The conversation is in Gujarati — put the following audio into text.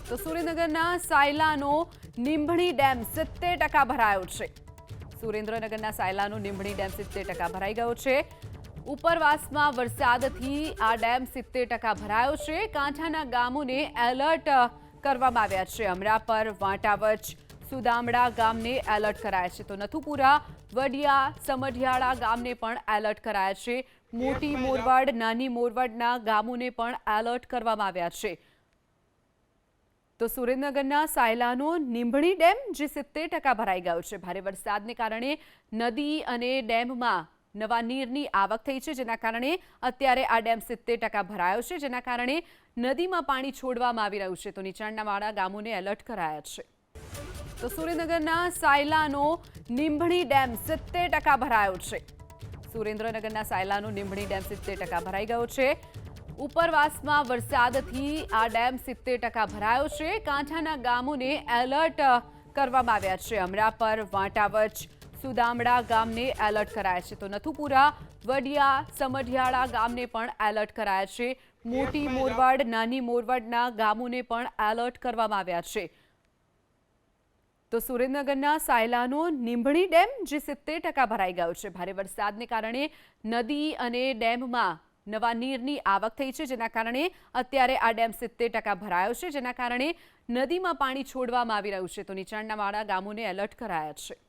તો સુરેન્દ્રનગરના સાયલાનો નીંભણી ડેમ 70% ભરાયો છે। સુરેન્દ્રનગરના સાયલાનો નીંભણી ડેમ 70% ભરાઈ ગયો છે। ઉપરવાસમાં વરસાદથી આ ડેમ 70% ભરાયો છે। કાંઠાના ગામોને એલર્ટ કરવામાં આવ્યા છે। અમરાપર, વાંટાવચ, સુદામડા ગામને એલર્ટ કરાયા છે। તો નથુપુરા, વડિયા, સમઢિયાળા ગામને પણ એલર્ટ કરાયા છે। મોટી મોરવાડ, નાની મોરવાડના ગામોને પણ એલર્ટ કરવામાં આવ્યા છે। તો સુરેન્દ્રનગરના સાયલાનો નીંભણી ડેમ જે 70% ભરાઈ ગયો છે। ભારે વરસાદને કારણે નદી અને ડેમમાં નવા નીરની આવક થઈ છે, જેના કારણે અત્યારે આ ડેમ 70% ભરાયો છે, જેના કારણે નદીમાં પાણી છોડવામાં આવી રહ્યું છે। તો નીચાણવાળા ગામોને એલર્ટ કરાયા છે। તો સુરેન્દ્રનગરના સાયલાનો નીંભણી ડેમ 70% ભરાયો છે। સુરેન્દ્રનગરના સાયલાનો નીંભણી ડેમ 70% ભરાઈ ગયો છે। ઉપરવાસમાં વરસાદથી આ ડેમ 70% ભરાયો છે। કાંઠાના ગામોને એલર્ટ કરવામાં આવ્યા છે। અમરાપર, વાંટાવચ, સુદામડા ગામને એલર્ટ કરાયા છે। તો નથુપુરા, વડિયા, સમઢિયાળા ગામને પણ એલર્ટ કરાયા છે। મોટી મોરવાડ, નાની મોરવાડના ગામોને પણ એલર્ટ કરવામાં આવ્યા છે। તો સુરેન્દ્રનગરના સાયલાનો નીંભણી ડેમ જે 70% ભરાઈ ગયો છે। ભારે વરસાદને કારણે નદી અને ડેમમાં નવા નીરની આવક થઈ છે, જેના કારણે અત્યારે આ ડેમ 70% ભરાયો છે, જેના કારણે નદીમાં પાણી છોડવામાં આવી રહ્યું છે। તો નીચાણવાળા ગામોને એલર્ટ કરાયા છે।